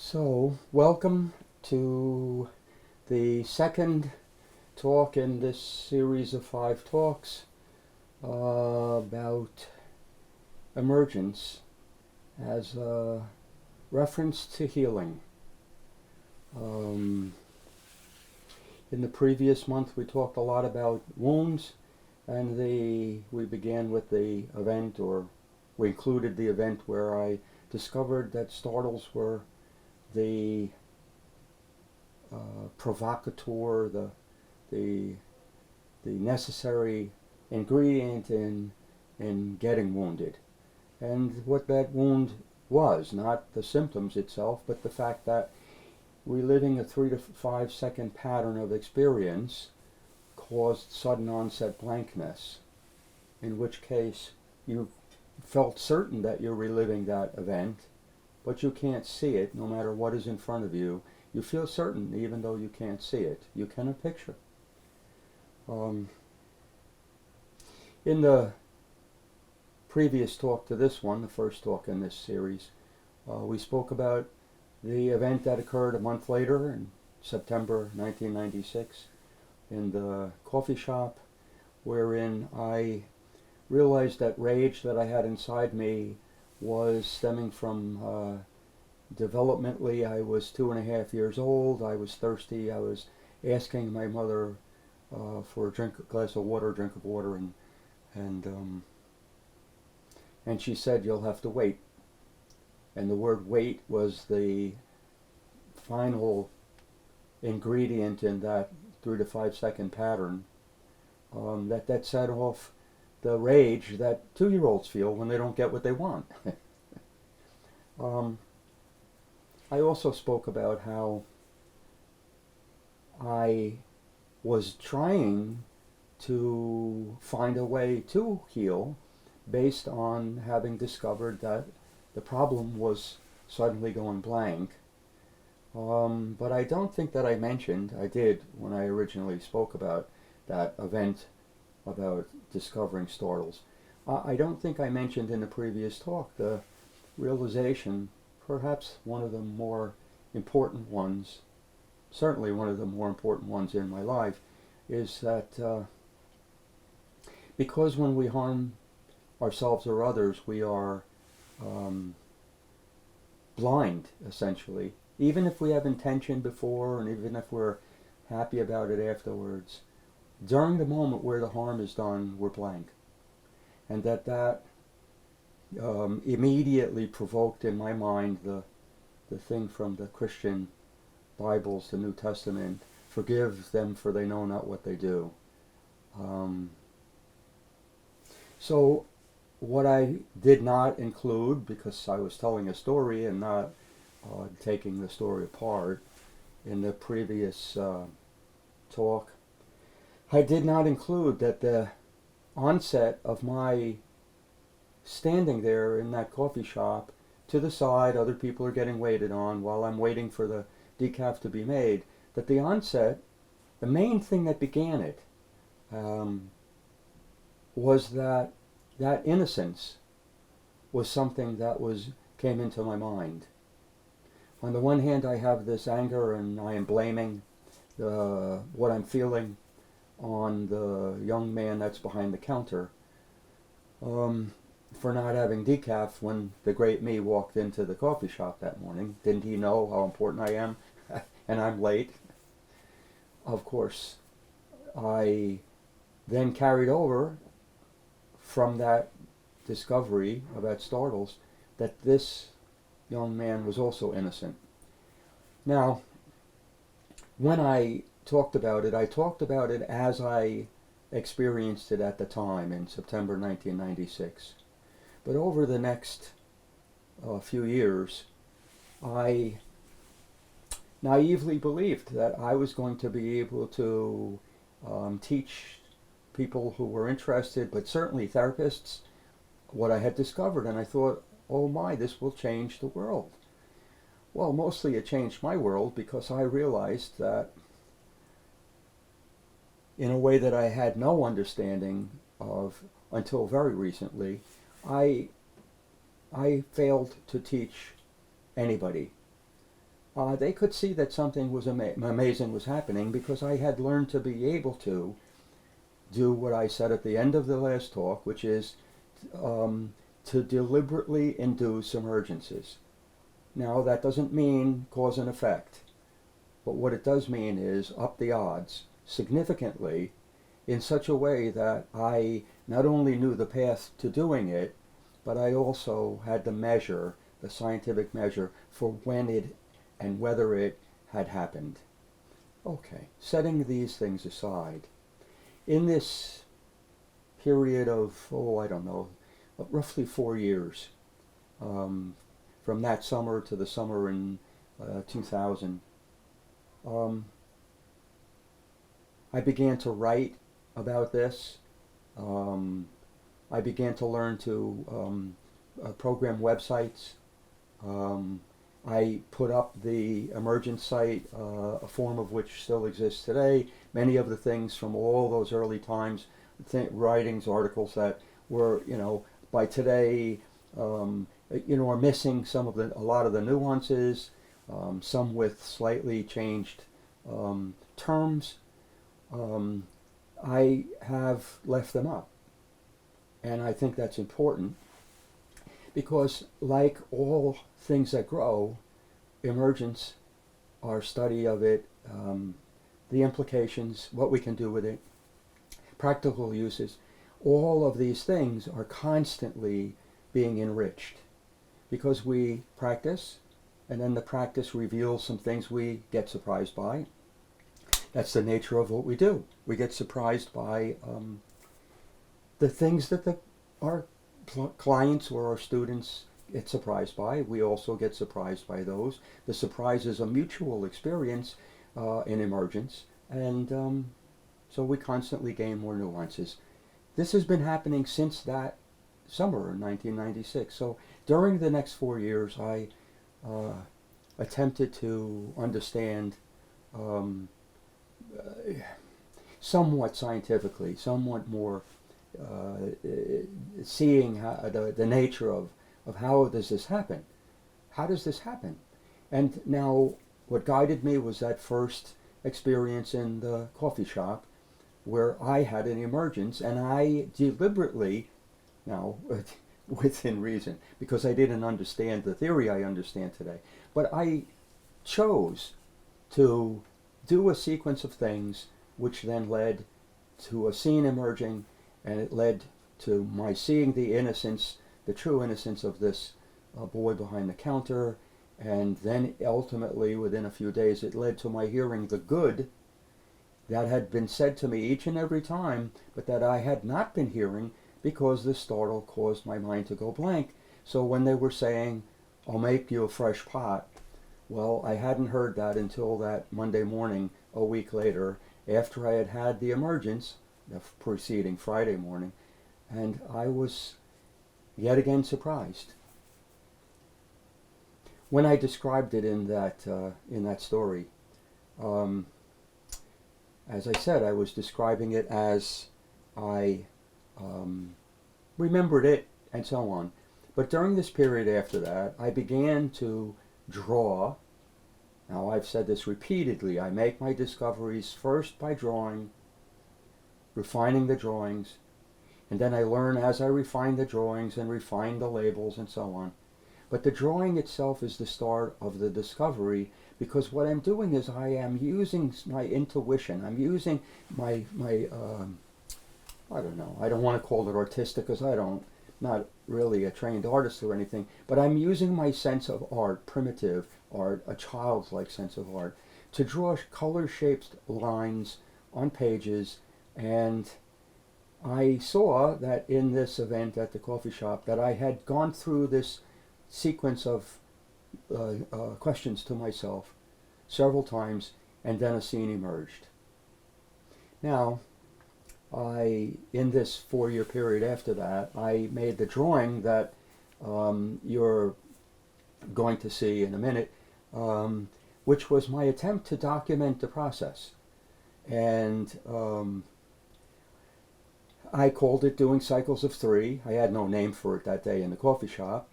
So, welcome to the second talk in this series of 5 talks about emergence as a reference to healing. In the previous month we talked a lot about wounds, and we began with the event, or we included the event where I discovered that startles were the provocateur, the necessary ingredient in getting wounded, and what that wound was, not the symptoms itself, but the fact that reliving a 3 to 5 second pattern of experience caused sudden onset blankness, in which case you felt certain that you're reliving that event, but you can't see it no matter what is in front of you. You feel certain even though you can't see it. You can picture. In the previous talk to this one, the first talk in this series, we spoke about the event that occurred a month later in September 1996 in the coffee shop, wherein I realized that rage that I had inside me was stemming from developmentally. I was 2.5 years old. I was thirsty. I was asking my mother for a glass of water, drink of water, and she said, "You'll have to wait." And the word "wait" was the final ingredient in that 3 to 5 second pattern that set off the rage that 2-year-olds feel when they don't get what they want. I also spoke about how I was trying to find a way to heal based on having discovered that the problem was suddenly going blank. But I don't think that I mentioned, I did when I originally spoke about that event about discovering startles. I don't think I mentioned in the previous talk the realization, perhaps one of the more important ones, certainly one of the more important ones in my life, is that because when we harm ourselves or others, we are blind, essentially. Even if we have intention before, and even if we're happy about it afterwards, during the moment where the harm is done, we're blank. And that immediately provoked in my mind the thing from the Christian Bibles, the New Testament: "Forgive them, for they know not what they do." So what I did not include, because I was telling a story and not taking the story apart in the previous talk, I did not include that the onset of my standing there in that coffee shop, to the side, other people are getting waited on while I'm waiting for the decaf to be made, that the onset, the main thing that began it, was that innocence was something that came into my mind. On the one hand, I have this anger, and I am blaming what I'm feeling on the young man that's behind the counter for not having decaf when the great me walked into the coffee shop that morning. Didn't he know how important I am? And I'm late. Of course, I then carried over from that discovery about startles that this young man was also innocent. Now, when I talked about it, I talked about it as I experienced it at the time in September 1996. But over the next few years, I naively believed that I was going to be able to teach people who were interested, but certainly therapists, what I had discovered. And I thought, oh my, this will change the world. Well, mostly it changed my world, because I realized that in a way that I had no understanding of until very recently, I failed to teach anybody they could see that something was amazing was happening, because I had learned to be able to do what I said at the end of the last talk, which is to deliberately induce emergences. Now, that doesn't mean cause and effect, but what it does mean is up the odds significantly in such a way that I not only knew the path to doing it, but I also had the measure, the scientific measure, for when it and whether it had happened. Okay, setting these things aside, in this period of, I don't know, roughly 4 years, from that summer to the summer in 2000, I began to write about this. I began to learn to program websites. I put up the Emergent site, a form of which still exists today. Many of the things from all those early times, writings, articles that were, by today, are missing a lot of the nuances, some with slightly changed terms. I have left them up. And I think that's important, because like all things that grow, emergence, our study of it, the implications, what we can do with it, practical uses, all of these things are constantly being enriched, because we practice, and then the practice reveals some things we get surprised by. That's the nature of what we do. We get surprised by the things that our clients or our students get surprised by. We also get surprised by those. The surprise is a mutual experience in emergence, and so we constantly gain more nuances. This has been happening since that summer in 1996. So during the next 4 years, I attempted to understand somewhat scientifically, somewhat more seeing the nature of how does this happen? How does this happen? And now what guided me was that first experience in the coffee shop, where I had an emergence, and I deliberately, now within reason, because I didn't understand the theory I understand today, but I chose to do a sequence of things which then led to a scene emerging, and it led to my seeing the innocence, the true innocence of this boy behind the counter, and then ultimately within a few days it led to my hearing the good that had been said to me each and every time, but that I had not been hearing because the startle caused my mind to go blank. So when they were saying, "I'll make you a fresh pot," well, I hadn't heard that until that Monday morning, a week later, after I had had the emergence, the preceding Friday morning, and I was yet again surprised. When I described it in that story, as I said, I was describing it as I remembered it and so on. But during this period after that, I began to draw. Now, I've said this repeatedly. I make my discoveries first by drawing, refining the drawings, and then I learn as I refine the drawings and refine the labels and so on. But the drawing itself is the start of the discovery, because what I'm doing is I am using my intuition. I'm using my I don't know, I don't want to call it artistic, because not really a trained artist or anything, but I'm using my sense of art, primitive art, a childlike sense of art, to draw color-shaped lines on pages. And I saw that in this event at the coffee shop that I had gone through this sequence of questions to myself several times, and then a scene emerged. Now, in this 4-year period after that, I made the drawing that you're going to see in a minute, which was my attempt to document the process. And I called it Doing Cycles of Three. I had no name for it that day in the coffee shop.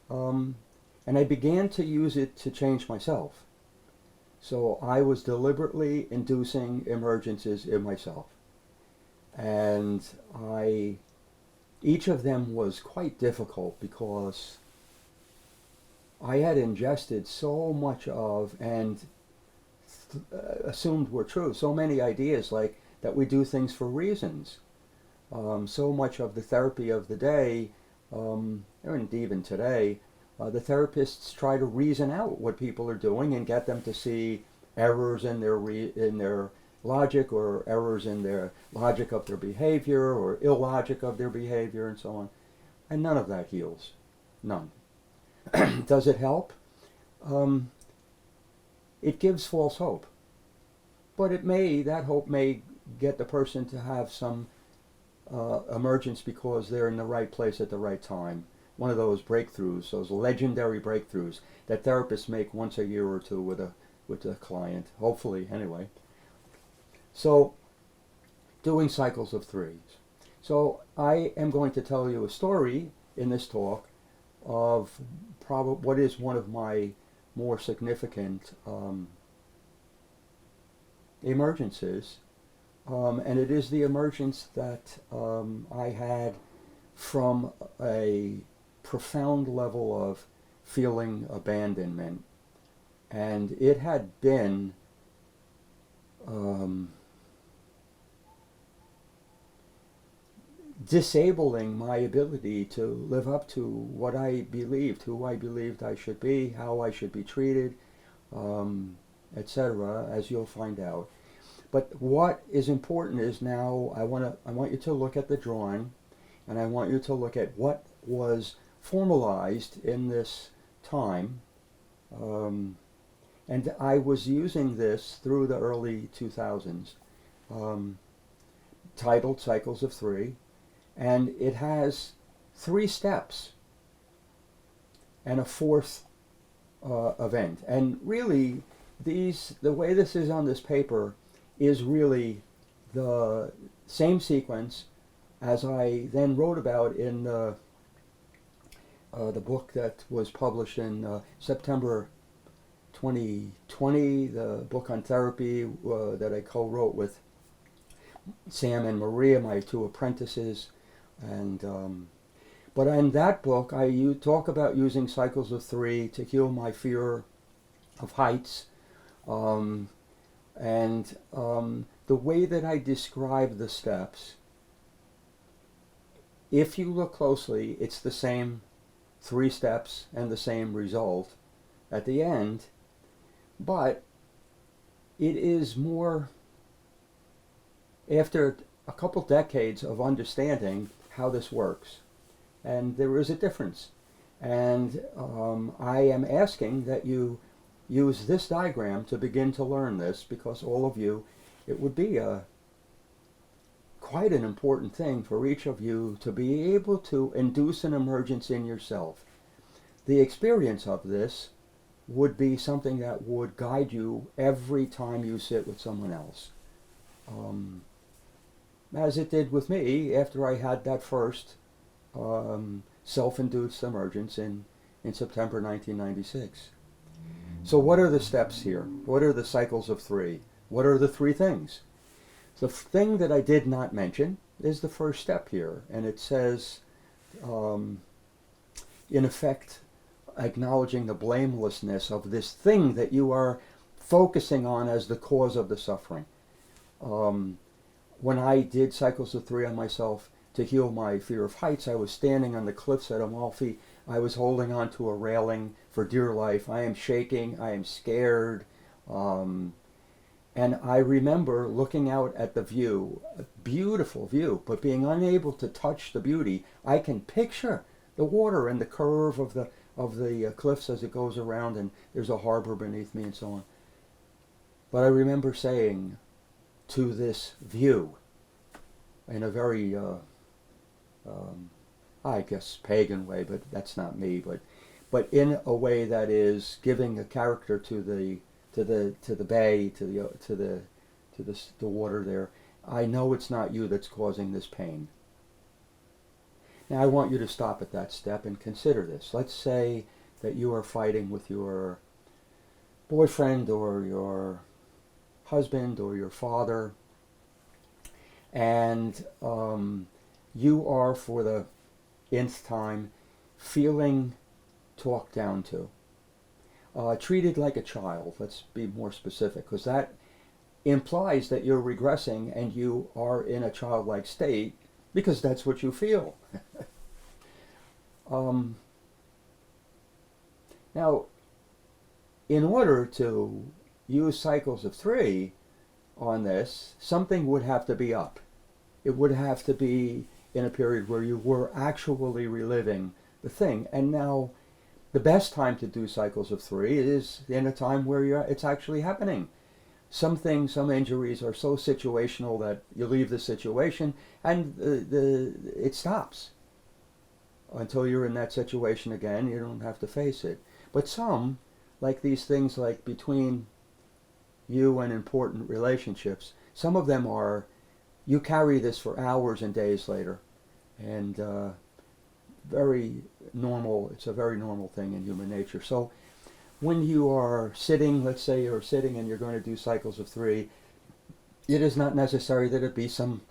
And I began to use it to change myself. So I was deliberately inducing emergences in myself. And each of them was quite difficult because I had ingested so much of and assumed were true, so many ideas like that we do things for reasons. So much of the therapy of the day, and even today, the therapists try to reason out what people are doing and get them to see errors in their logic, or errors in their logic of their behavior, or illogic of their behavior, and so on. And none of that heals. None. Does it help? Um, it gives false hope. But that hope may get the person to have some emergence because they're in the right place at the right time. One of those breakthroughs, those legendary breakthroughs that therapists make once a year or two with a client, hopefully anyway. So, doing cycles of threes. So I am going to tell you a story in this talk of what is one of my more significant emergences, and it is the emergence that I had from a profound level of feeling abandonment, and it had been disabling my ability to live up to what I believed, who I believed I should be, how I should be treated, etc., as you'll find out. But what is important is now I want you to look at the drawing, and I want you to look at what was formalized in this time. And I was using this through the early 2000s, titled Cycles of Three, and it has 3 steps and a 4th event. And really, the way this is on this paper is really the same sequence as I then wrote about in the book that was published in September 2020, the book on therapy that I co-wrote with Sam and Maria, my 2 apprentices. And but in that book, I talk about using cycles of 3 to heal my fear of heights. The way that I describe the steps, if you look closely, it's the same 3 steps and the same result at the end, but it is more, after a couple decades of understanding how this works, and there is a difference. And I am asking that you use this diagram to begin to learn this, because all of you, it would be quite an important thing for each of you to be able to induce an emergence in yourself. The experience of this would be something that would guide you every time you sit with someone else. As it did with me after I had that first self-induced emergence in September 1996. So what are the steps here? What are the cycles of 3? What are the 3 things? The thing that I did not mention is the first step here, and it says, in effect, acknowledging the blamelessness of this thing that you are focusing on as the cause of the suffering. When I did Cycles of 3 on myself to heal my fear of heights, I was standing on the cliffs at Amalfi. I was holding on to a railing for dear life. I am shaking. I am scared. And I remember looking out at the view, a beautiful view, but being unable to touch the beauty. I can picture the water and the curve of the cliffs as it goes around, and there's a harbor beneath me and so on. But I remember saying to this view, in a very, I guess, pagan way, but that's not me, but in a way that is giving a character to the bay, to the water there. I know it's not you that's causing this pain. Now I want you to stop at that step and consider this. Let's say that you are fighting with your boyfriend or your husband or your father, and you are for the nth time feeling talked down to, treated like a child. Let's be more specific, because that implies that you're regressing and you are in a childlike state because that's what you feel. um, Now, in order to use cycles of three on this, something would have to be up. It would have to be in a period where you were actually reliving the thing. And now, the best time to do cycles of three is in a time where it's actually happening. Some things, some injuries are so situational that you leave the situation and it stops. Until you're in that situation again, you don't have to face it. But some, like these things like between you and important relationships, some of them are, you carry this for hours and days later. And very normal, it's a very normal thing in human nature. So when you are sitting, let's say you're sitting and you're going to do cycles of three, it is not necessary that it be some,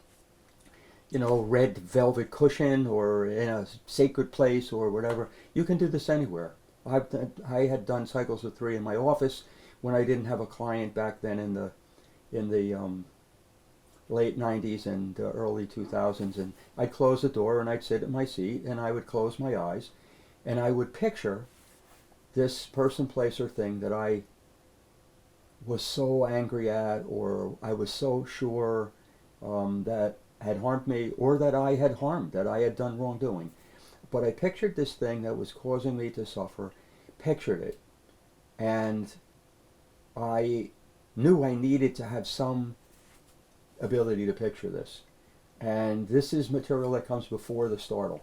red velvet cushion or in a sacred place or whatever. You can do this anywhere. I had done cycles of three in my office when I didn't have a client back then in the late 90s and early 2000s, and I'd close the door and I'd sit in my seat and I would close my eyes and I would picture this person, place, or thing that I was so angry at, or I was so sure that had harmed me, or that I had harmed, that I had done wrongdoing. But I pictured this thing that was causing me to suffer, pictured it, and I knew I needed to have some ability to picture this. And this is material that comes before the startle.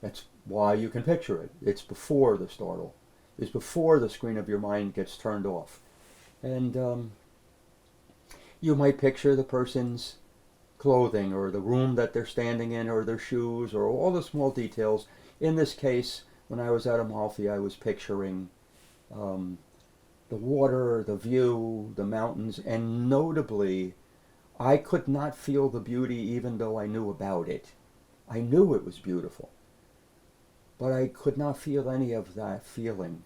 That's why you can picture it. It's before the startle. It's before the screen of your mind gets turned off. And you might picture the person's clothing or the room that they're standing in or their shoes or all the small details. In this case, when I was at Amalfi, I was picturing the water, the view, the mountains, and notably, I could not feel the beauty even though I knew about it. I knew it was beautiful, but I could not feel any of that feeling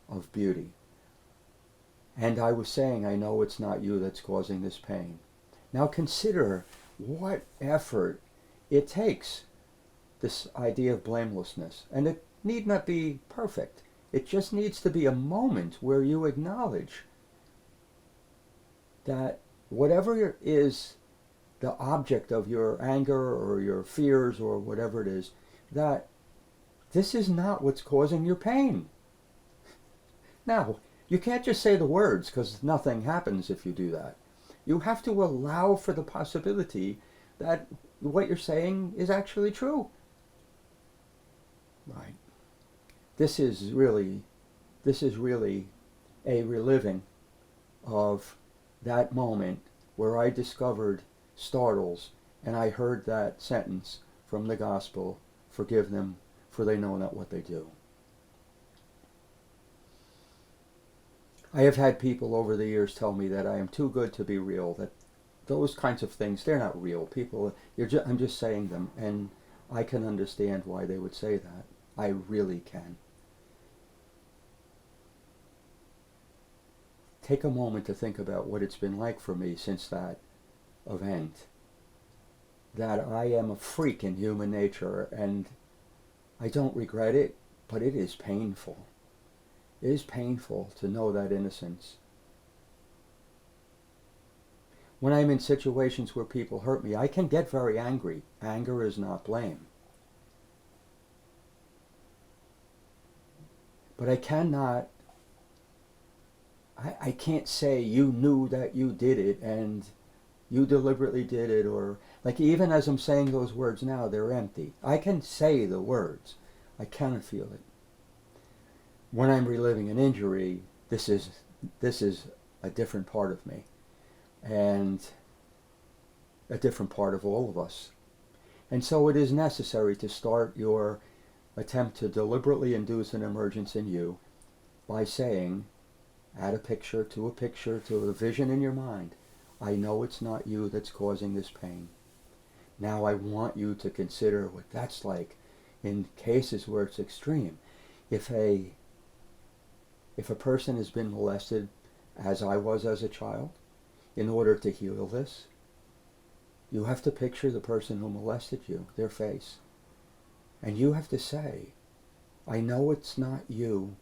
of beauty. And I was saying, I know it's not you that's causing this pain. Now consider what effort it takes, this idea of blamelessness. And it need not be perfect. It just needs to be a moment where you acknowledge that whatever is the object of your anger or your fears or whatever it is, that this is not what's causing your pain. Now, you can't just say the words, because nothing happens if you do that. You have to allow for the possibility that what you're saying is actually true. Right. This is really a reliving of that moment where I discovered startles and I heard that sentence from the gospel, "Forgive them, for they know not what they do." I have had people over the years tell me that I am too good to be real, that those kinds of things, they're not real. People, I'm just saying them, and I can understand why they would say that. I really can. Take a moment to think about what it's been like for me since that event. That I am a freak in human nature, and I don't regret it, but it is painful. It is painful to know that innocence. When I'm in situations where people hurt me, I can get very angry. Anger is not blame. But I cannot, I can't say you knew that you did it and you deliberately did it, or like even as I'm saying those words now, they're empty. I can say the words. I cannot feel it. When I'm reliving an injury, this is a different part of me, and a different part of all of us. And so it is necessary to start your attempt to deliberately induce an emergence in you by saying, add a picture to a vision in your mind. I know it's not you that's causing this pain. Now I want you to consider what that's like in cases where it's extreme. If a person has been molested, as I was as a child, in order to heal this, you have to picture the person who molested you, their face. And you have to say, I know it's not you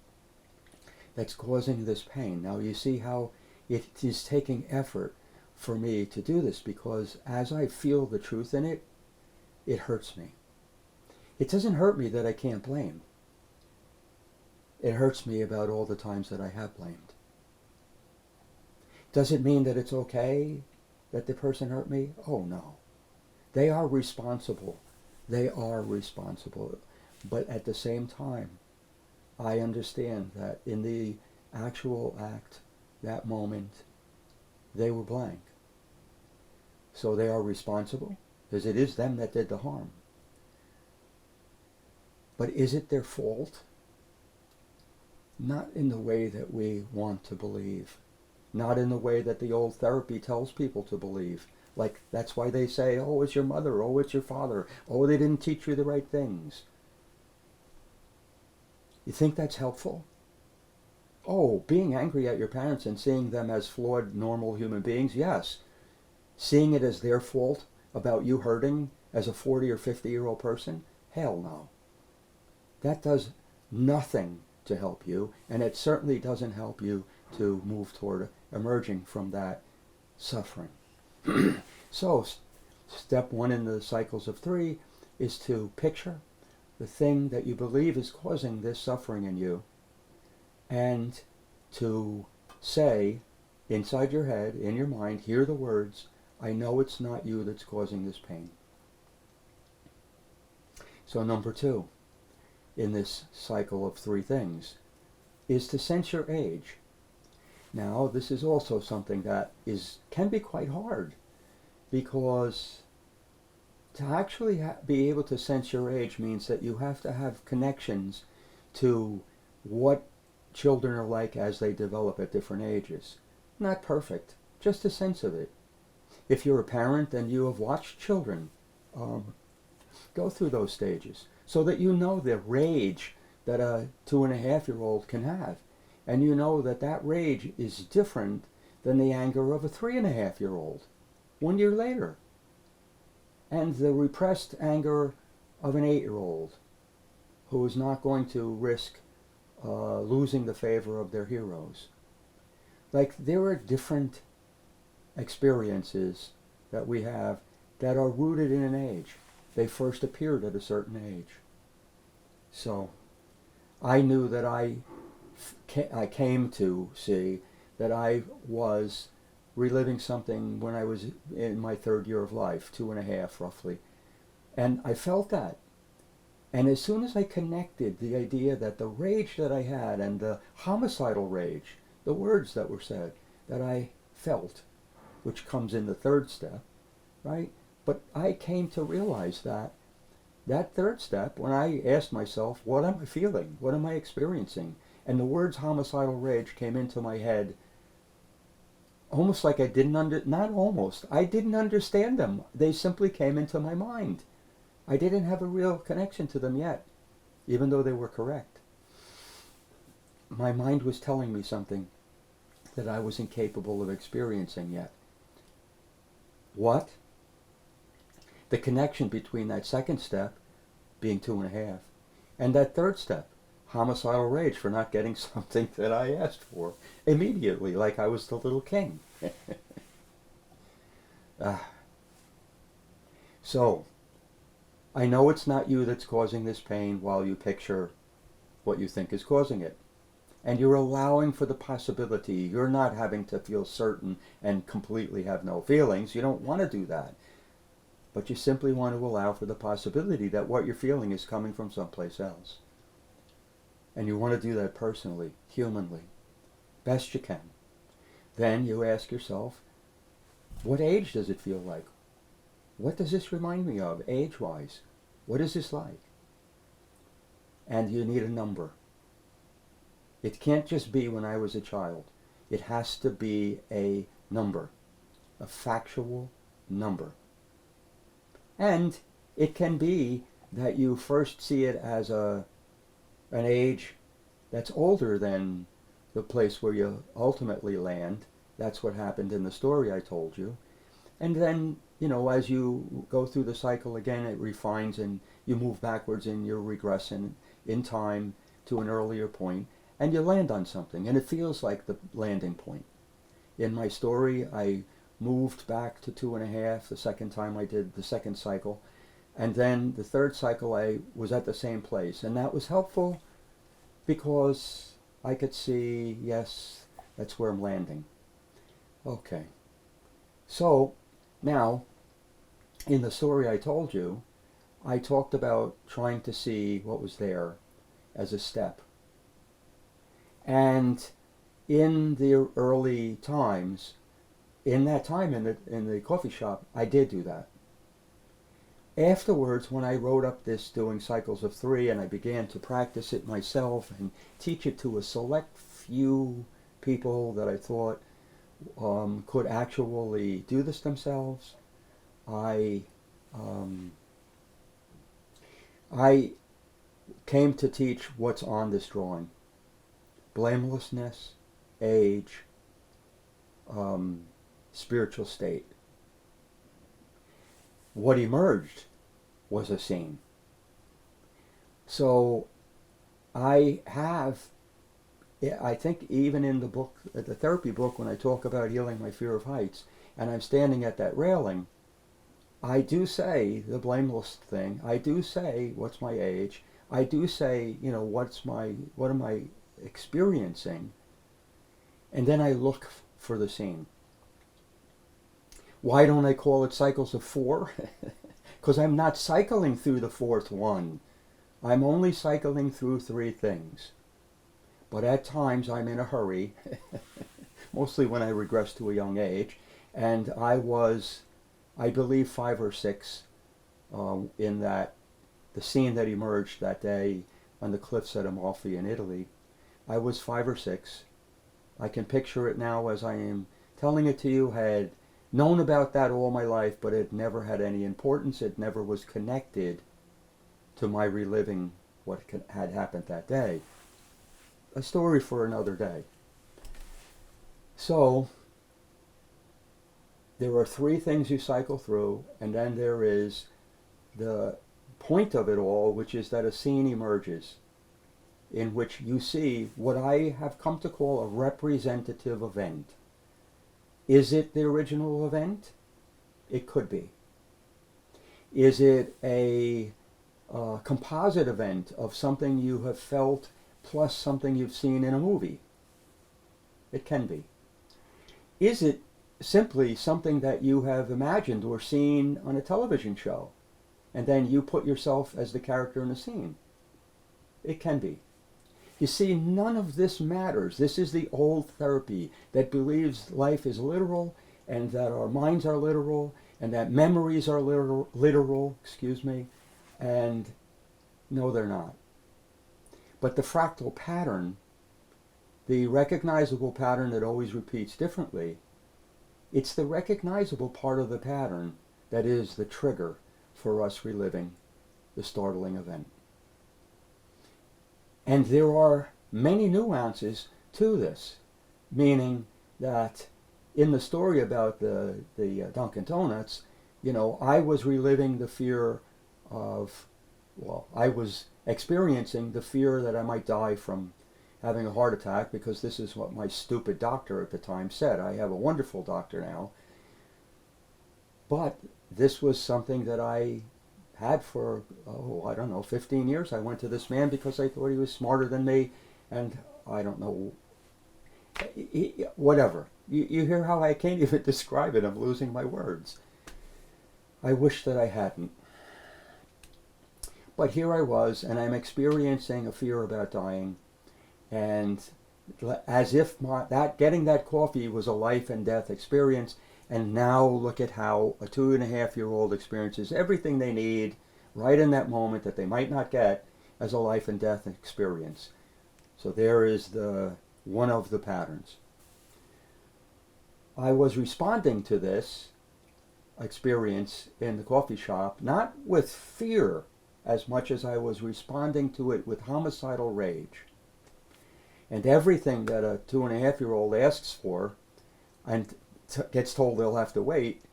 that's causing this pain. Now you see how it is taking effort for me to do this, because as I feel the truth in it, it hurts me. It doesn't hurt me that I can't blame. It hurts me about all the times that I have blamed. Does it mean that it's okay that the person hurt me? Oh no. They are responsible. They are responsible. But at the same time, I understand that in the actual act, that moment, they were blank. So they are responsible, because it is them that did the harm. But is it their fault? Not in the way that we want to believe. Not in the way that the old therapy tells people to believe. Like, that's why they say, oh, it's your mother, oh, it's your father, oh, they didn't teach you the right things. You think that's helpful? Oh, being angry at your parents and seeing them as flawed, normal human beings, yes. Seeing it as their fault about you hurting as a 40 or 50-year-old person? Hell no. That does nothing to help you, and it certainly doesn't help you to move toward emerging from that suffering. So, step one in the cycles of three is to picture the thing that you believe is causing this suffering in you, and to say inside your head, in your mind, hear the words, I know it's not you that's causing this pain. So number two in this cycle of three things is to sense your age. Now, this is also something that can be quite hard, because to actually be able to sense your age means that you have to have connections to what children are like as they develop at different ages. Not perfect, just a sense of it. If you're a parent, then you have watched children go through those stages, so that you know the rage that a 2.5-year-old can have. And you know that that rage is different than the anger of a 3.5-year-old 1 year later. And the repressed anger of an 8-year-old who is not going to risk losing the favor of their heroes. Like, there are different experiences that we have that are rooted in an age. They first appeared at a certain age. So I knew that I came to see that I was reliving something when I was in my 3rd year of life, 2.5 roughly. And I felt that. And as soon as I connected the idea that the rage that I had and the homicidal rage, the words that were said, that I felt, which comes in the 3rd step, right? But I came to realize that 3rd step, when I asked myself, what am I feeling? What am I experiencing? And the words homicidal rage came into my head almost like I didn't I didn't understand them. They simply came into my mind. I didn't have a real connection to them yet, even though they were correct. My mind was telling me something that I was incapable of experiencing yet. What? The connection between that 2nd step, being 2.5, and that 3rd step, homicidal rage for not getting something that I asked for immediately, like I was the little king. So, I know it's not you that's causing this pain while you picture what you think is causing it. And you're allowing for the possibility. You're not having to feel certain and completely have no feelings. You don't want to do that. But you simply want to allow for the possibility that what you're feeling is coming from someplace else. And you want to do that personally, humanly, best you can. Then you ask yourself, what age does it feel like? What does this remind me of, age-wise? What is this like? And you need a number. It can't just be when I was a child. It has to be a number, a factual number. And it can be that you first see it as an age that's older than the place where you ultimately land. That's what happened in the story I told you. And then, as you go through the cycle again, it refines and you move backwards and you're regressing in time to an earlier point, and you land on something, and it feels like the landing point. In my story, I moved back to 2.5 the second time I did the second cycle, and then the third cycle I was at the same place, and that was helpful because I could see, yes, that's where I'm landing. Okay. So, now, in the story I told you, I talked about trying to see what was there as a step. And in the early times, in that time in the coffee shop, I did do that. Afterwards, when I wrote up this doing Cycles of Three, and I began to practice it myself and teach it to a select few people that I thought could actually do this themselves, I came to teach what's on this drawing. Blamelessness, age, spiritual state. What emerged was a scene. So I think even in the book, the therapy book, when I talk about healing my fear of heights, and I'm standing at that railing, I do say the blameless thing. I do say, what's my age? I do say, what am I experiencing? And then I look for the scene. Why don't I call it Cycles of Four? Because I'm not cycling through the fourth one. I'm only cycling through 3 things. But at times I'm in a hurry, mostly when I regress to a young age. And I was, I believe, 5 or 6 in that, the scene that emerged that day on the cliffs at Amalfi in Italy. I was 5 or 6. I can picture it now as I am telling it to you. Had known about that all my life, but it never had any importance. It never was connected to my reliving what had happened that day. A story for another day. So, there are 3 things you cycle through, and then there is the point of it all, which is that a scene emerges in which you see what I have come to call a representative event. Is it the original event? It could be. Is it a composite event of something you have felt plus something you've seen in a movie? It can be. Is it simply something that you have imagined or seen on a television show, and then you put yourself as the character in the scene? It can be. You see, none of this matters. This is the old therapy that believes life is literal, and that our minds are literal, and that memories are literal, and no, they're not. But the fractal pattern, the recognizable pattern that always repeats differently, it's the recognizable part of the pattern that is the trigger for us reliving the startling event. And there are many nuances to this, meaning that in the story about the Dunkin' Donuts, I was reliving the fear of, I was experiencing the fear that I might die from having a heart attack, because this is what my stupid doctor at the time said. I have a wonderful doctor now. But this was something that I had for, 15 years. I went to this man because I thought he was smarter than me, and I don't know, whatever. You hear how I can't even describe it. I'm losing my words. I wish that I hadn't. But here I was, and I'm experiencing a fear about dying, and as if getting that coffee was a life and death experience. And now look at how a 2.5-year-old experiences everything they need right in that moment that they might not get as a life and death experience. So there is one of the patterns. I was responding to this experience in the coffee shop, not with fear as much as I was responding to it with homicidal rage. And everything that a 2.5-year-old asks for and gets told they'll have to wait,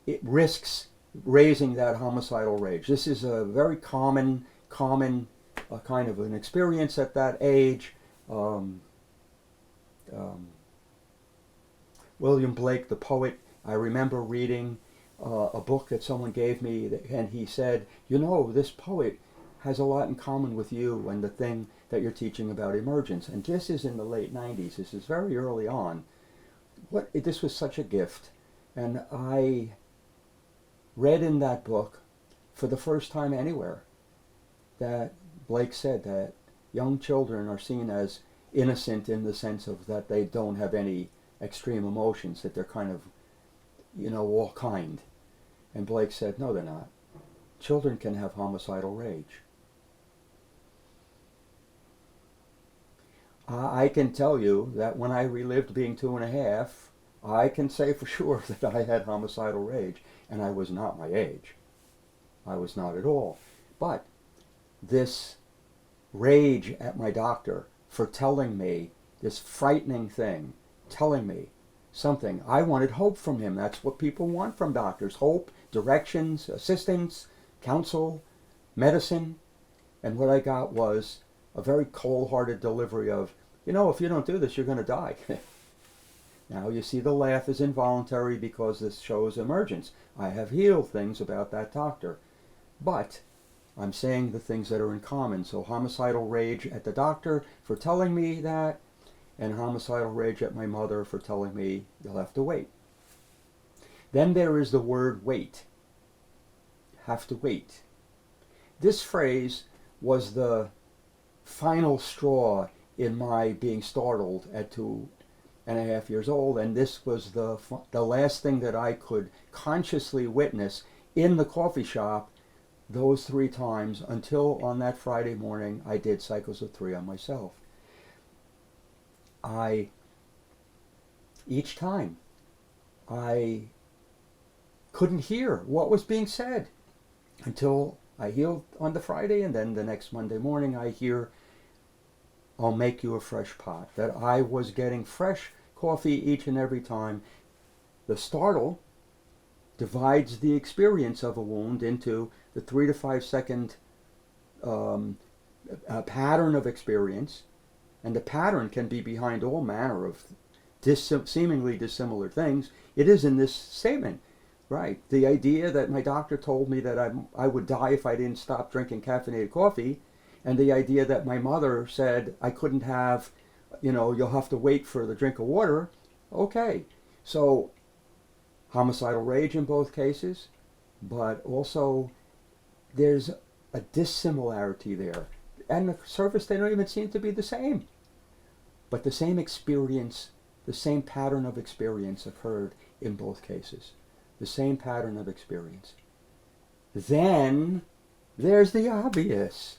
it risks raising that homicidal rage. This is a very common kind of an experience at that age. William Blake, the poet, I remember reading a book that someone gave me, and he said, you know, this poet has a lot in common with you and the thing that you're teaching about emergence. And this is in the late 90s. This is very early on. This was such a gift. And I read in that book, for the first time anywhere, that Blake said that young children are seen as innocent in the sense of that they don't have any extreme emotions, that they're kind of, all kind. And Blake said, no, they're not. Children can have homicidal rage. I can tell you that when I relived being 2.5, I can say for sure that I had homicidal rage, and I was not my age. I was not at all. But this rage at my doctor for telling me this frightening thing, telling me something. I wanted hope from him. That's what people want from doctors. Hope, directions, assistance, counsel, medicine. And what I got was a very cold-hearted delivery of, if you don't do this, you're going to die. Now, you see the laugh is involuntary because this shows emergence. I have healed things about that doctor. But I'm saying the things that are in common. So homicidal rage at the doctor for telling me that, and homicidal rage at my mother for telling me you'll have to wait. Then there is the word wait. Have to wait. This phrase was the final straw in my being startled at 2.5 years old, and this was the last thing that I could consciously witness in the coffee shop those 3 times until on that Friday morning I did Cycles of Three on myself. Each time I couldn't hear what was being said until I healed on the Friday, and then the next Monday morning I hear, I'll make you a fresh pot. That I was getting fresh coffee each and every time. The startle divides the experience of a wound into the 3 to 5 second pattern of experience, and the pattern can be behind all manner of seemingly dissimilar things. It is in this statement, right? The idea that my doctor told me that I would die if I didn't stop drinking caffeinated coffee, and the idea that my mother said I couldn't have, you'll have to wait for the drink of water. Okay, so homicidal rage in both cases, but also there's a dissimilarity there. And the surface, they don't even seem to be the same. But the same experience, the same pattern of experience occurred in both cases. The same pattern of experience. Then there's the obvious.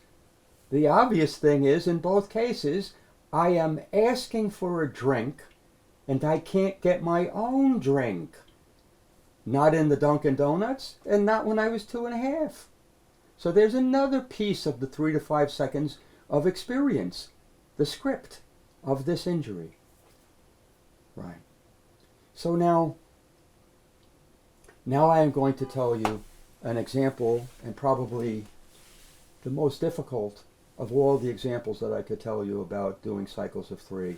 The obvious thing is, in both cases, I am asking for a drink and I can't get my own drink. Not in the Dunkin' Donuts, and not when I was 2.5. So there's another piece of the 3 to 5 seconds of experience, the script of this injury. Right. So now I am going to tell you an example, and probably the most difficult of all the examples that I could tell you about doing Cycles of Three.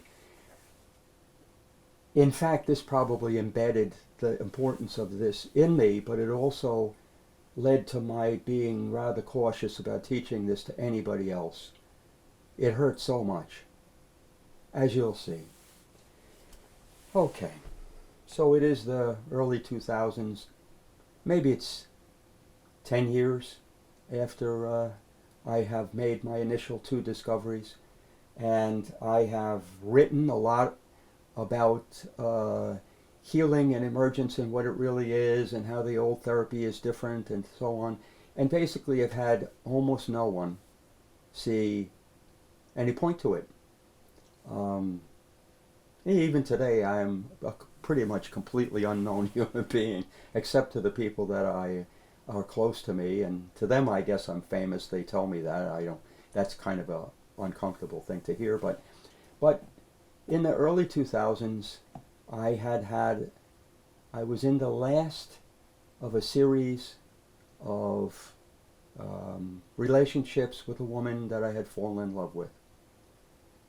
In fact, this probably embedded the importance of this in me, but it also led to my being rather cautious about teaching this to anybody else. It hurt so much, as you'll see. Okay, so it is the early 2000s. Maybe it's 10 years after I have made my initial 2 discoveries, and I have written a lot about healing and emergence and what it really is and how the old therapy is different and so on, and basically have had almost no one see any point to it. Even today, I am a pretty much completely unknown human being, except to the people that I are close to me, and to them, I guess I'm famous. They tell me that. I don't. That's kind of a uncomfortable thing to hear, but in the early 2000s, I I was in the last of a series of relationships with a woman that I had fallen in love with,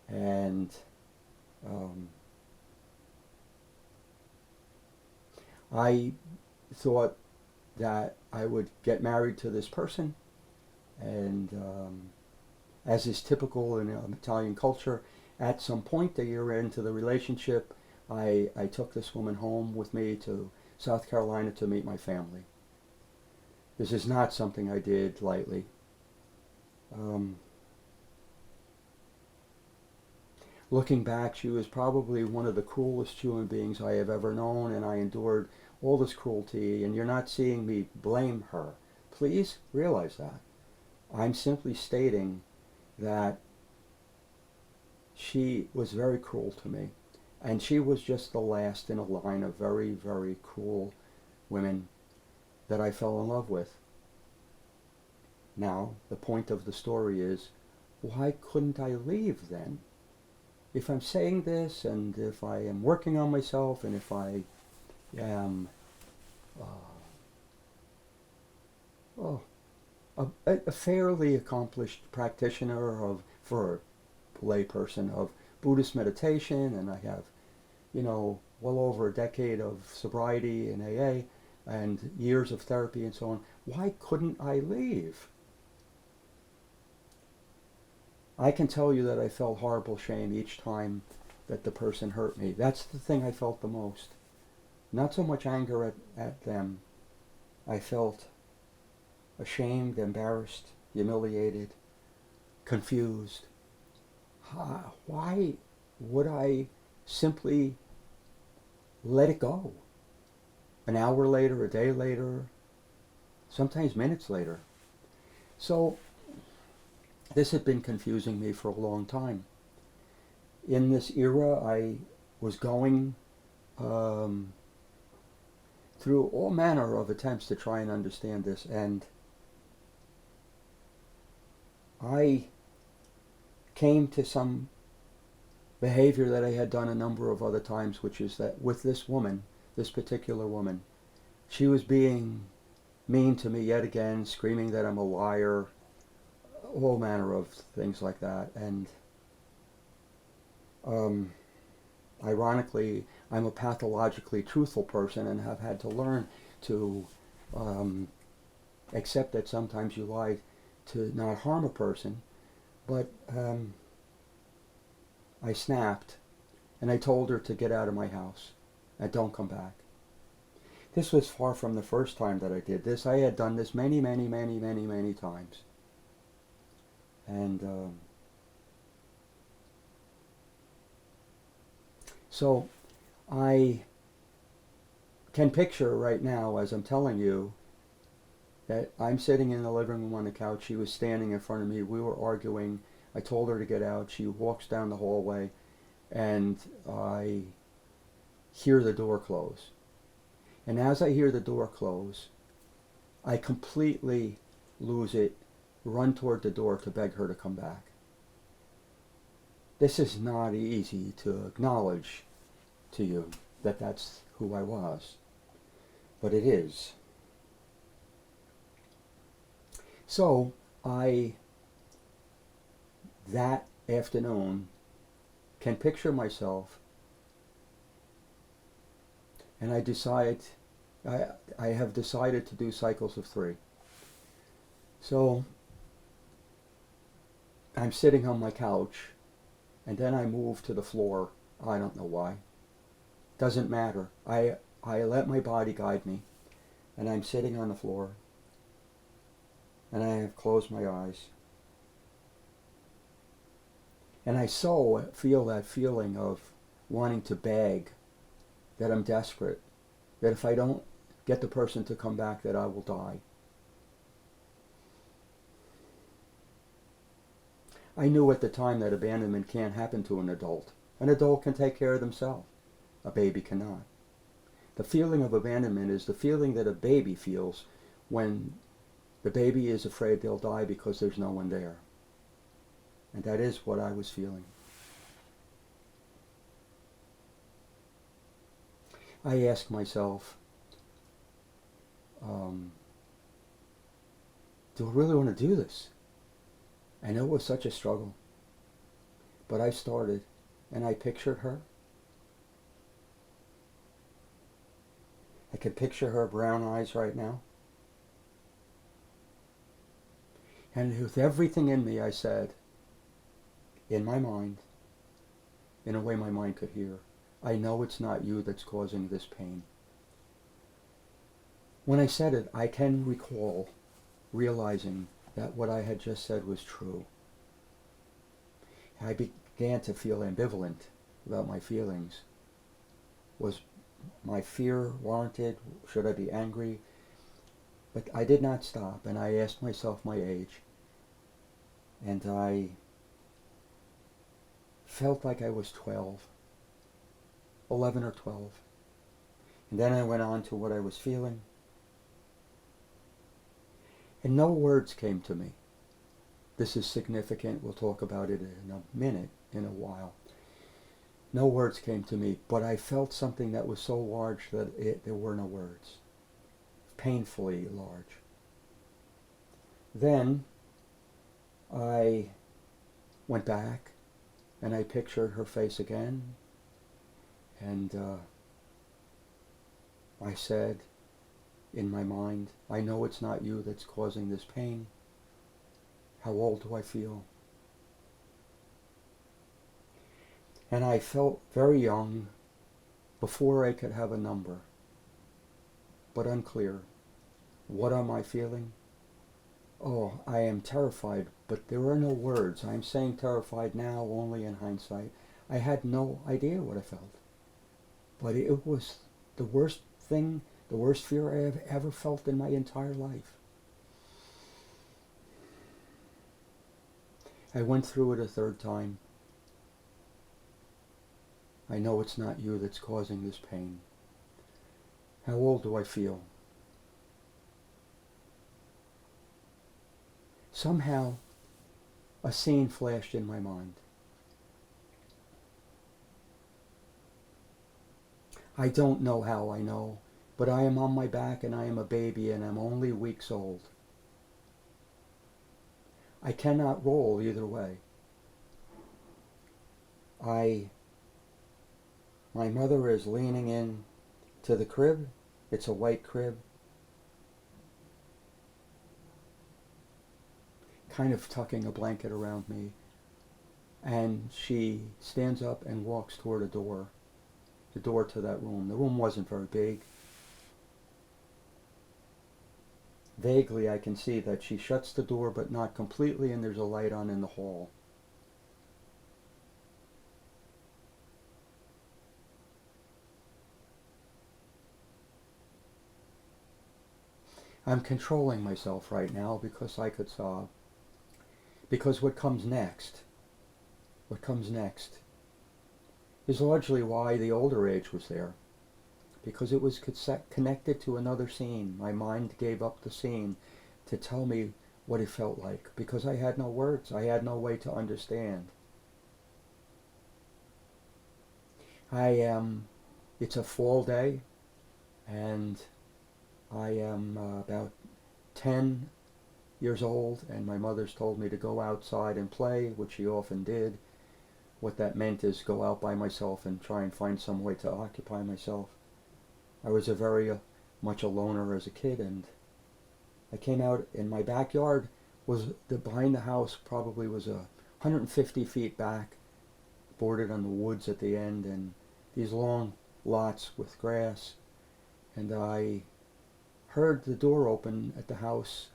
and um, I thought that I would get married to this person, and as is typical in Italian culture, at some point a year into the relationship, I took this woman home with me to South Carolina to meet my family. This is not something I did lightly. Um, Looking back, she was probably one of the cruelest human beings I have ever known, and I endured all this cruelty, and you're not seeing me blame her. Please realize that. I'm simply stating that she was very cruel to me, and she was just the last in a line of very, very cruel women that I fell in love with. Now, the point of the story is, why couldn't I leave then? If I'm saying this, and if I am working on myself, and if I am uh, oh, a fairly accomplished practitioner of, for a layperson, of Buddhist meditation, and I have, well over a decade of sobriety in AA, and years of therapy and so on, why couldn't I leave? I can tell you that I felt horrible shame each time that the person hurt me. That's the thing I felt the most. Not so much anger at them. I felt ashamed, embarrassed, humiliated, confused. Why would I simply let it go? An hour later, a day later, sometimes minutes later. So this had been confusing me for a long time. In this era, I was going through all manner of attempts to try and understand this, and I came to some behavior that I had done a number of other times, which is that with this woman, this particular woman, she was being mean to me yet again, screaming that I'm a liar, all manner of things like that. And ironically, I'm a pathologically truthful person and have had to learn to accept that sometimes you lie to not harm a person. But I snapped, and I told her to get out of my house and don't come back. This was far from the first time that I did this. I had done this many, many, many, many, many times. And so I can picture right now, as I'm telling you, that I'm sitting in the living room on the couch. She was standing in front of me. We were arguing. I told her to get out. She walks down the hallway, and I hear the door close. And as I hear the door close, I completely lose it, run toward the door to beg her to come back. This is not easy to acknowledge to you, that that's who I was, but it is. So that afternoon, can picture myself, and I have decided to do Cycles of Three. So I'm sitting on my couch, and then I move to the floor. I don't know why. Doesn't matter. I let my body guide me, and I'm sitting on the floor, and I have closed my eyes. And I so feel that feeling of wanting to beg, that I'm desperate, that if I don't get the person to come back, that I will die. I knew at the time that abandonment can't happen to an adult. An adult can take care of themselves. A baby cannot. The feeling of abandonment is the feeling that a baby feels when the baby is afraid they'll die because there's no one there. And that is what I was feeling. I asked myself, do I really want to do this? I know it was such a struggle. But I started, and I pictured her. I can picture her brown eyes right now. And with everything in me, I said, in my mind, in a way my mind could hear, I know it's not you that's causing this pain. When I said it, I can recall realizing that what I had just said was true. I began to feel ambivalent about my feelings. Was my fear warranted? Should I be angry? But I did not stop, and I asked myself my age. And I felt like I was 12, 11 or 12. And then I went on to what I was feeling. And no words came to me. This is significant. We'll talk about it in a minute, in a while. No words came to me, but I felt something that was so large that there were no words. Painfully large. Then I went back and I pictured her face again, and I said in my mind, I know it's not you that's causing this pain. How old do I feel? And I felt very young before I could have a number, but unclear. What am I feeling? Oh, I am terrified, but there are no words. I'm saying terrified now only in hindsight. I had no idea what I felt. But it was the worst thing, the worst fear I have ever felt in my entire life. I went through it a third time. I know it's not you that's causing this pain. How old do I feel? Somehow, a scene flashed in my mind. I don't know how I know, but I am on my back and I am a baby and I'm only weeks old. I cannot roll either way. My mother is leaning in to the crib. It's a white crib. Kind of tucking a blanket around me. And she stands up and walks toward the door to that room. The room wasn't very big. Vaguely I can see that she shuts the door but not completely, and there's a light on in the hall. I'm controlling myself right now because I could sob. Because what comes next is largely why the older age was there. Because it was connected to another scene. My mind gave up the scene to tell me what it felt like. Because I had no words. I had no way to understand. It's a fall day, and I am about 10 years old, and my mother's told me to go outside and play, which she often did. What that meant is go out by myself and try and find some way to occupy myself. I was a very much a loner as a kid, and I came out in my backyard. Behind the house probably was 150 feet back, bordered on the woods at the end, and these long lots with grass. And I heard the door open at the house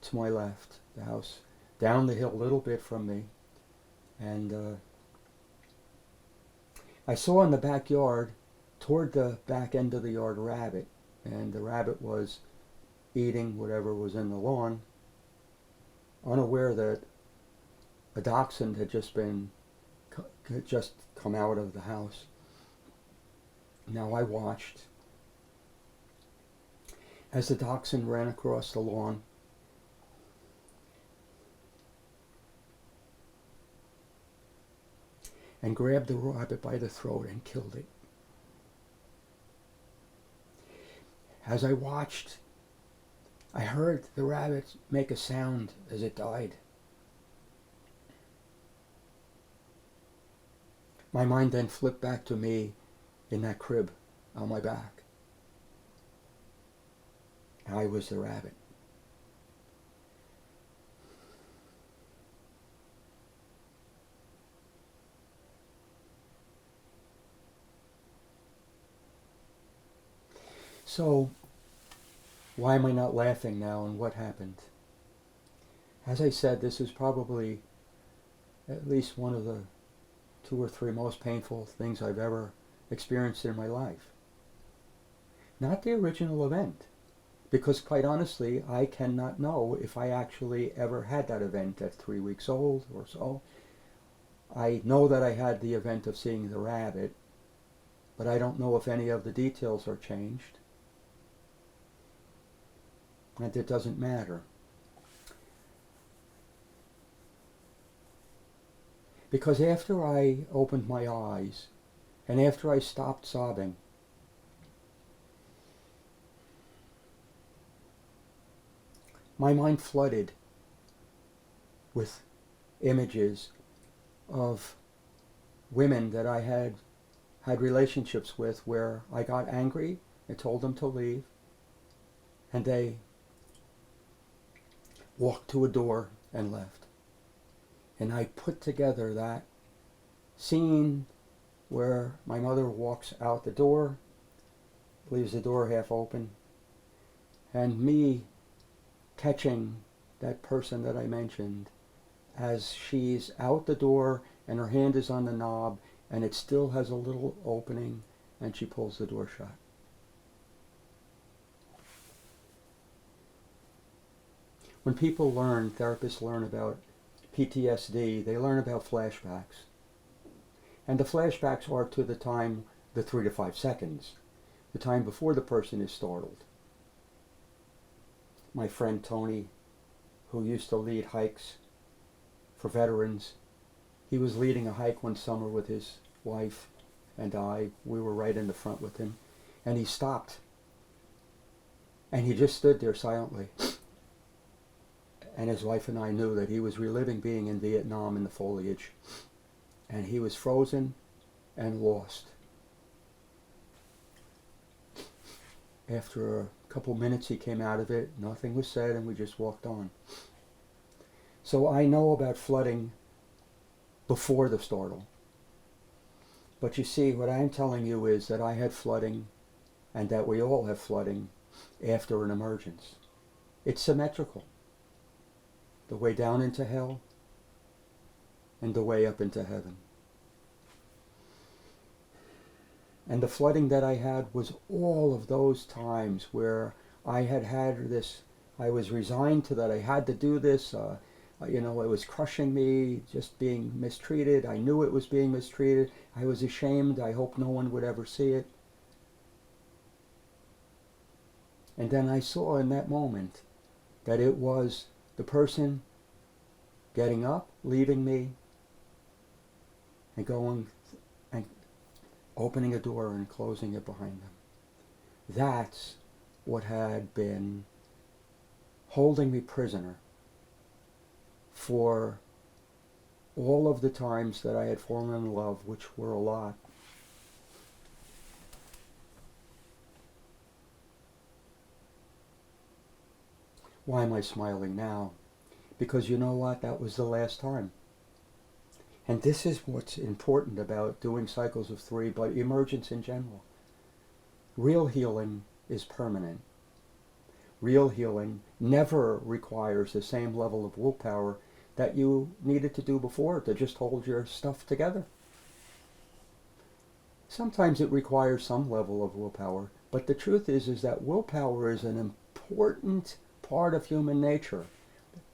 to my left, the house down the hill a little bit from me, and I saw in the backyard, toward the back end of the yard, a rabbit, and the rabbit was eating whatever was in the lawn, unaware that a dachshund had just been had just come out of the house. Now I watched as the dachshund ran across the lawn and grabbed the rabbit by the throat and killed it. As I watched, I heard the rabbit make a sound as it died. My mind then flipped back to me in that crib on my back. I was the rabbit. So, why am I not laughing now, and what happened? As I said, this is probably at least one of the 2 or 3 most painful things I've ever experienced in my life. Not the original event, because quite honestly, I cannot know if I actually ever had that event at 3 weeks old or so. I know that I had the event of seeing the rabbit, but I don't know if any of the details are changed. And it doesn't matter. Because after I opened my eyes, and after I stopped sobbing, my mind flooded with images of women that I had relationships with where I got angry and told them to leave, and they walked to a door and left. And I put together that scene where my mother walks out the door, leaves the door half open, and me catching that person that I mentioned as she's out the door and her hand is on the knob and it still has a little opening and she pulls the door shut. When people learn, therapists learn about PTSD, they learn about flashbacks. And the flashbacks are to the time, the 3 to 5 seconds, the time before the person is startled. My friend Tony, who used to lead hikes for veterans, he was leading a hike one summer with his wife and I. We were right in the front with him. And he stopped. And he just stood there silently. And his wife and I knew that he was reliving being in Vietnam in the foliage. And he was frozen and lost. After a couple minutes he came out of it, nothing was said, and we just walked on. So I know about flooding before the startle. But you see, what I'm telling you is that I had flooding, and that we all have flooding after an emergence. It's symmetrical. The way down into hell and the way up into heaven. And the flooding that I had was all of those times where I had this, I was resigned to that I had to do this, it was crushing me, just being mistreated. I knew it was being mistreated. I was ashamed. I hoped no one would ever see it. And then I saw in that moment that it was the person getting up, leaving me, and going and opening a door and closing it behind them. That's what had been holding me prisoner for all of the times that I had fallen in love, which were a lot. Why am I smiling now? Because you know what? That was the last time. And this is what's important about doing Cycles of Three, but emergence in general. Real healing is permanent. Real healing never requires the same level of willpower that you needed to do before to just hold your stuff together. Sometimes it requires some level of willpower, but the truth is that willpower is an important part of human nature.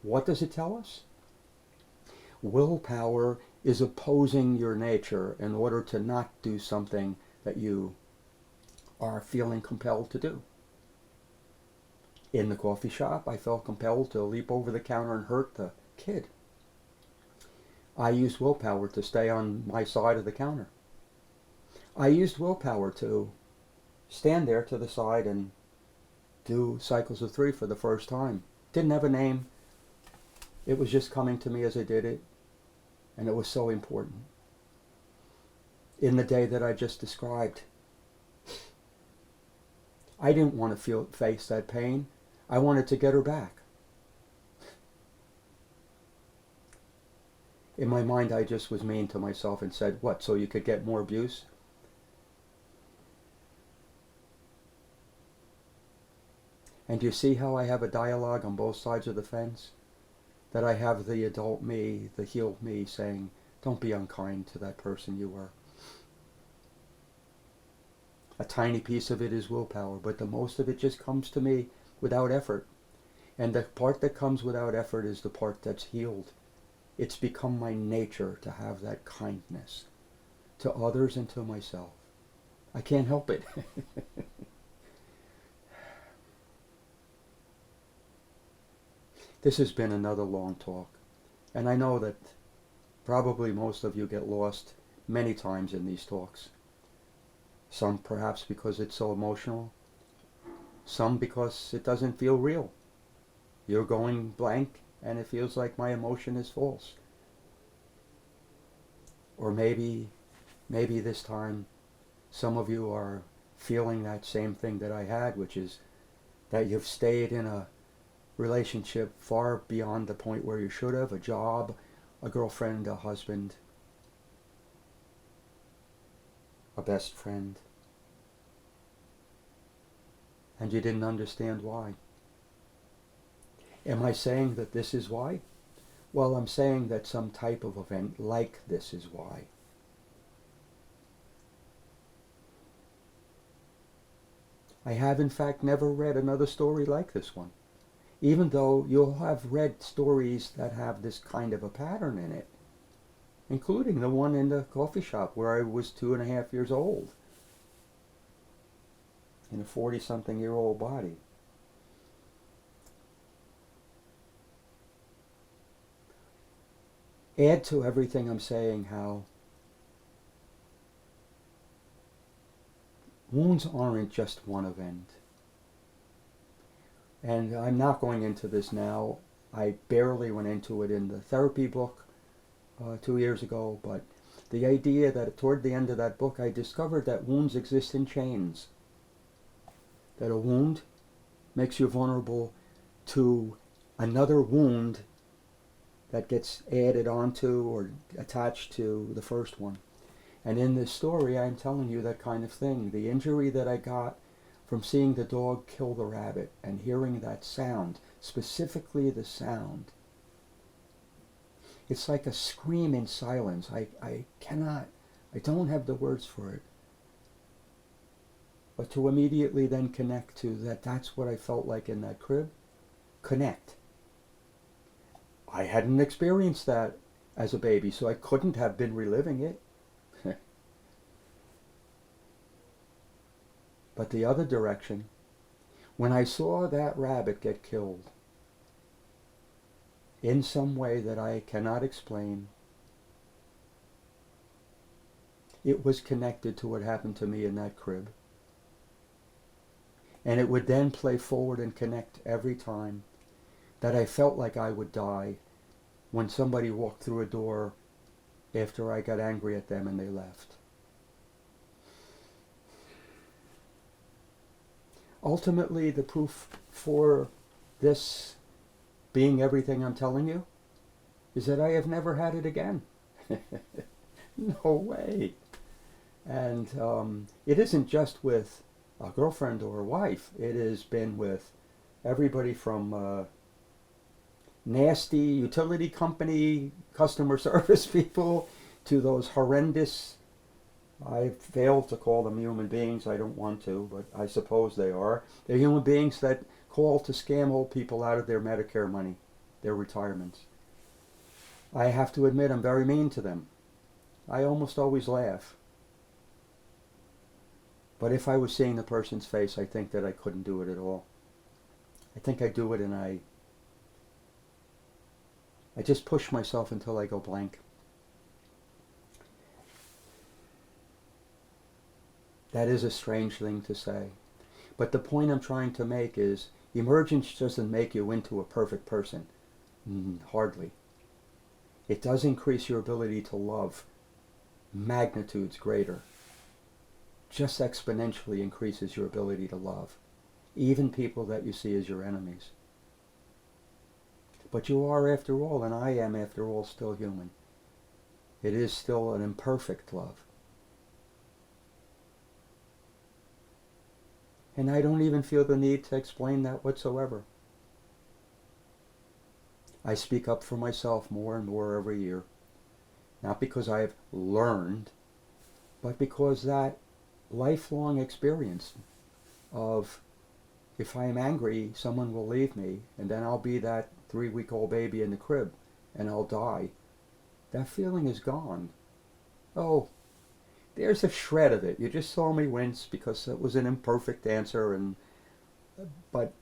What does it tell us? Willpower is opposing your nature in order to not do something that you are feeling compelled to do. In the coffee shop, I felt compelled to leap over the counter and hurt the kid. I used willpower to stay on my side of the counter. I used willpower to stand there to the side and do Cycles of Three for the first time. Didn't have a name. It was just coming to me as I did it, and it was so important. In the day that I just described, I didn't want to face that pain. I wanted to get her back. In my mind, I just was mean to myself and said, what, so you could get more abuse? And you see how I have a dialogue on both sides of the fence? That I have the adult me, the healed me, saying, don't be unkind to that person you were. A tiny piece of it is willpower, but the most of it just comes to me without effort. And the part that comes without effort is the part that's healed. It's become my nature to have that kindness to others and to myself. I can't help it. This has been another long talk, and I know that probably most of you get lost many times in these talks. Some perhaps because it's so emotional, some because it doesn't feel real. You're going blank and it feels like my emotion is false. Or maybe this time some of you are feeling that same thing that I had, which is that you've stayed in a relationship far beyond the point where you should have, a job, a girlfriend, a husband, a best friend, and you didn't understand why. Am I saying that this is why? Well, I'm saying that some type of event like this is why. I have in fact never read another story like this one. Even though you'll have read stories that have this kind of a pattern in it, including the one in the coffee shop where I was 2.5 years old in a 40-something-year-old body. Add to everything I'm saying how wounds aren't just one event. And I'm not going into this now. I barely went into it in the therapy book 2 years ago, but the idea that toward the end of that book I discovered that wounds exist in chains. That a wound makes you vulnerable to another wound that gets added onto or attached to the first one. And in this story I'm telling you that kind of thing. The injury that I got from seeing the dog kill the rabbit and hearing that sound, specifically the sound. It's like a scream in silence. I don't have the words for it. But to immediately then connect to that's what I felt like in that crib. Connect. I hadn't experienced that as a baby, so I couldn't have been reliving it. But the other direction, when I saw that rabbit get killed, in some way that I cannot explain, it was connected to what happened to me in that crib. And it would then play forward and connect every time that I felt like I would die when somebody walked through a door after I got angry at them and they left. Ultimately, the proof for this being everything I'm telling you is that I have never had it again. No way. And it isn't just with a girlfriend or a wife. It has been with everybody from nasty utility company customer service people to those horrendous, I fail to call them human beings, I don't want to, but I suppose they are. They're human beings that call to scam old people out of their Medicare money, their retirements. I have to admit I'm very mean to them. I almost always laugh. But if I was seeing the person's face, I think that I couldn't do it at all. I think I do it and I just push myself until I go blank. That is a strange thing to say. But the point I'm trying to make is emergence doesn't make you into a perfect person. Hardly. It does increase your ability to love magnitudes greater. Just exponentially increases your ability to love. Even people that you see as your enemies. But you are, after all, and I am, after all, still human. It is still an imperfect love. And I don't even feel the need to explain that whatsoever. I speak up for myself more and more every year. Not because I have learned, but because that lifelong experience of, if I am angry, someone will leave me, and then I'll be that 3-week-old baby in the crib, and I'll die. That feeling is gone. Oh, there's a shred of it. You just saw me wince because it was an imperfect answer, but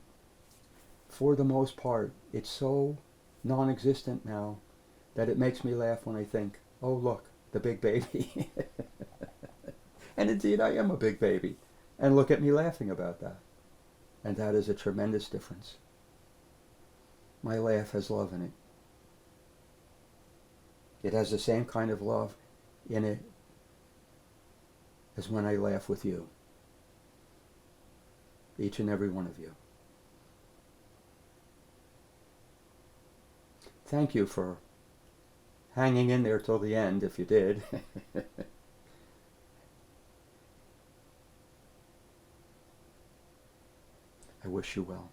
for the most part, it's so non-existent now that it makes me laugh when I think, oh look, the big baby. And indeed I am a big baby. And look at me laughing about that. And that is a tremendous difference. My laugh has love in it. It has the same kind of love in it as when I laugh with you. Each and every one of you. Thank you for hanging in there till the end, if you did. I wish you well.